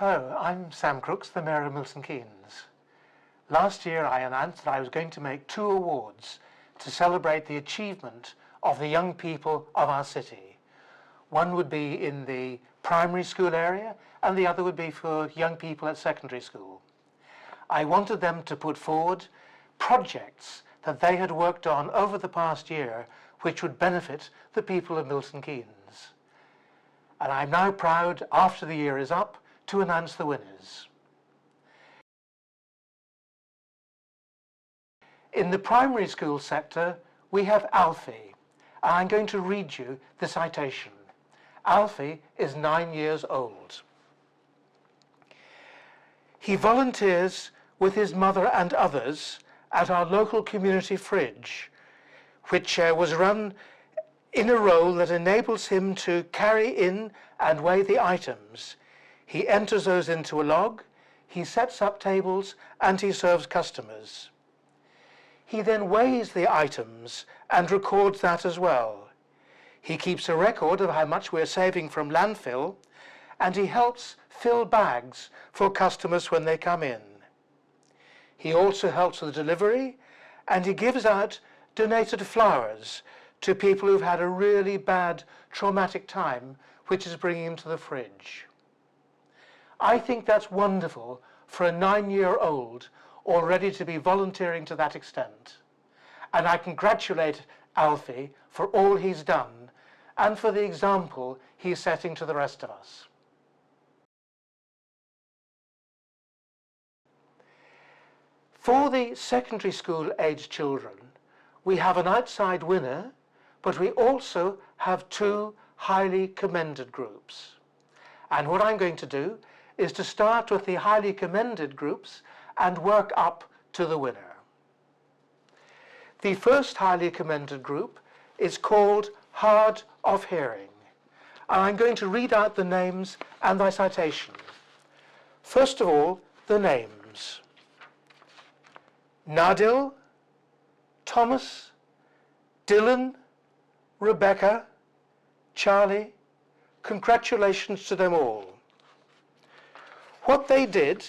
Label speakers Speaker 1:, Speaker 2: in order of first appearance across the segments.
Speaker 1: Hello, I'm Sam Crooks, the Mayor of Milton Keynes. Last year I announced that I was going to make 2 awards to celebrate the achievement of the young people of our city. One would be in the primary school area and the other would be for young people at secondary school. I wanted them to put forward projects that they had worked on over the past year which would benefit the people of Milton Keynes. And I'm now proud, after the year is up, to announce the winners. In the primary school sector, we have Alfie, and I'm going to read you the citation. Alfie is 9 years old. He volunteers with his mother and others at our local community fridge, which was run in a role that enables him to carry in and weigh the items. He enters those into a log, he sets up tables, and he serves customers. He then weighs the items and records that as well. He keeps a record of how much we're saving from landfill, and he helps fill bags for customers when they come in. He also helps with delivery, and he gives out donated flowers to people who've had a really bad traumatic time, which is bringing them to the fridge. I think that's wonderful for a 9-year-old already to be volunteering to that extent. And I congratulate Alfie for all he's done and for the example he's setting to the rest of us. For the secondary school aged children, we have an outside winner, but we also have 2 highly commended groups. And what I'm going to do is to start with the highly commended groups and work up to the winner. The first highly commended group is called Hard of Hearing. And I'm going to read out the names and the citation. First of all, the names. Nadil, Thomas, Dylan, Rebecca, Charlie, congratulations to them all. What they did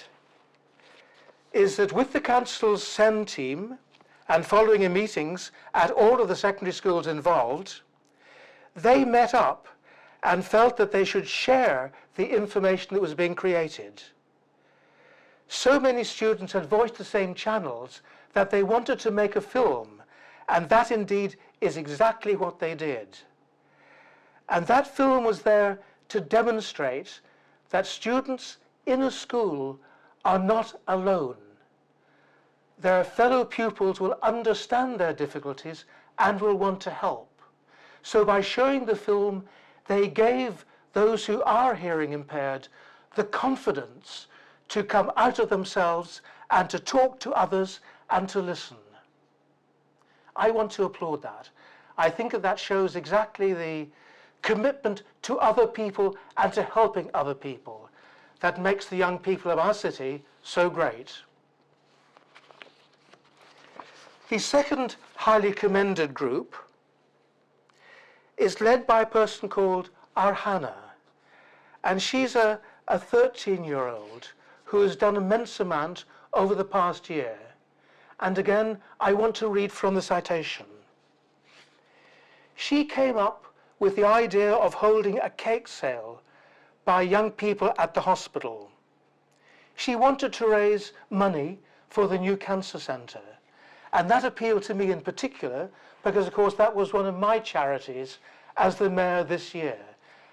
Speaker 1: is that with the council's SEND team and following in meetings at all of the secondary schools involved, they met up and felt that they should share the information that was being created. So many students had voiced the same channels that they wanted to make a film, and that indeed is exactly what they did. And that film was there to demonstrate that students in a school are not alone. Their fellow pupils will understand their difficulties and will want to help. So by showing the film, they gave those who are hearing impaired the confidence to come out of themselves and to talk to others and to listen. I want to applaud that. I think that shows exactly the commitment to other people and to helping other people that makes the young people of our city so great. The second highly commended group is led by a person called Arhana, and she's a 13-year-old who has done an immense amount over the past year. And again, I want to read from the citation. She came up with the idea of holding a cake sale by young people at the hospital. She wanted to raise money for the new cancer centre. And that appealed to me in particular because, of course, that was one of my charities as the mayor this year,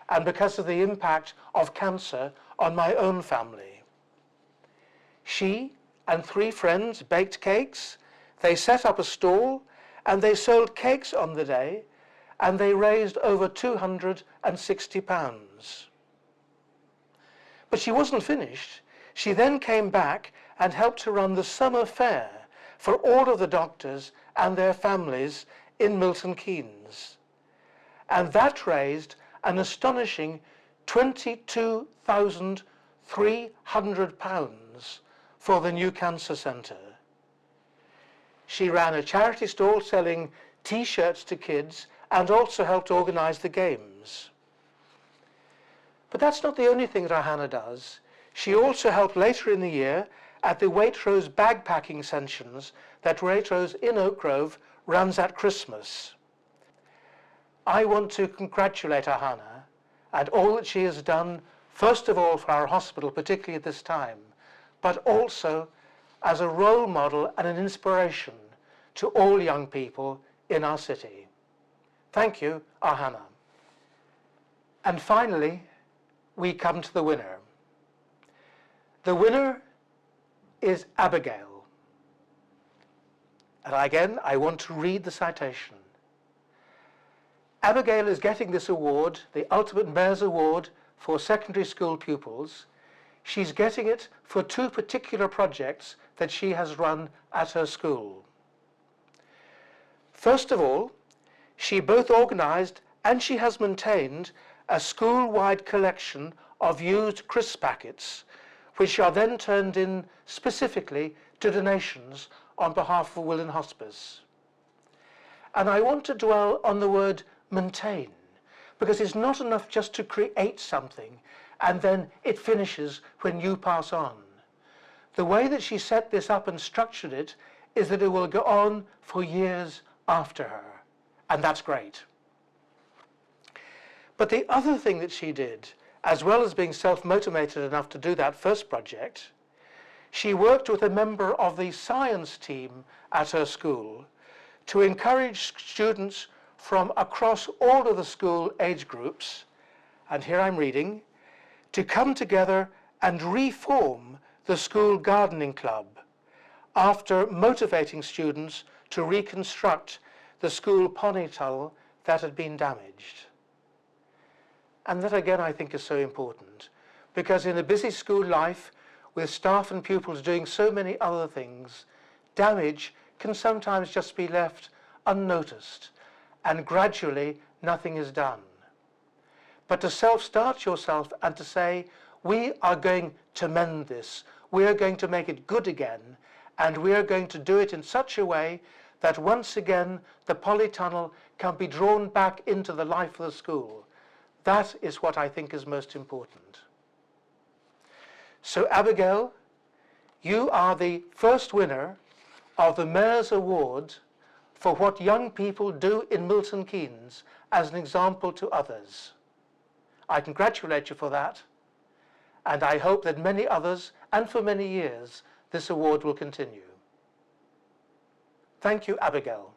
Speaker 1: and because of the impact of cancer on my own family. She and 3 friends baked cakes, they set up a stall, and they sold cakes on the day, and they raised over £260. But she wasn't finished. She then came back and helped to run the summer fair for all of the doctors and their families in Milton Keynes. And that raised an astonishing £22,300 for the new cancer centre. She ran a charity stall selling T-shirts to kids and also helped organise the games. But that's not the only thing Rahana does. She also helped later in the year at the Waitrose bag packing sessions that Waitrose in Oak Grove runs at Christmas. I want to congratulate Ahana and all that she has done, first of all for our hospital, particularly at this time, but also as a role model and an inspiration to all young people in our city. Thank you, Ahana. And finally, we come to the winner. The winner is Abigail. And again, I want to read the citation. Abigail is getting this award, the Ultimate Mayor's Award for secondary school pupils. She's getting it for two particular projects that she has run at her school. First of all, she both organized and she has maintained a school-wide collection of used crisp packets, which are then turned in specifically to donations on behalf of Willen Hospice. And I want to dwell on the word maintain, because it's not enough just to create something and then it finishes when you pass on. The way that she set this up and structured it is that it will go on for years after her, and that's great. But the other thing that she did, as well as being self-motivated enough to do that first project, she worked with a member of the science team at her school to encourage students from across all of the school age groups, and here I'm reading, to come together and reform the school gardening club after motivating students to reconstruct the school pony tunnel that had been damaged. And that again I think is so important, because in a busy school life with staff and pupils doing so many other things, damage can sometimes just be left unnoticed, and gradually nothing is done. But to self-start yourself and to say, we are going to mend this, we are going to make it good again, and we are going to do it in such a way that once again the polytunnel can be drawn back into the life of the school. That is what I think is most important. So Abigail, you are the first winner of the Mayor's Award for what young people do in Milton Keynes as an example to others. I congratulate you for that, and I hope that many others, and for many years, this award will continue. Thank you, Abigail.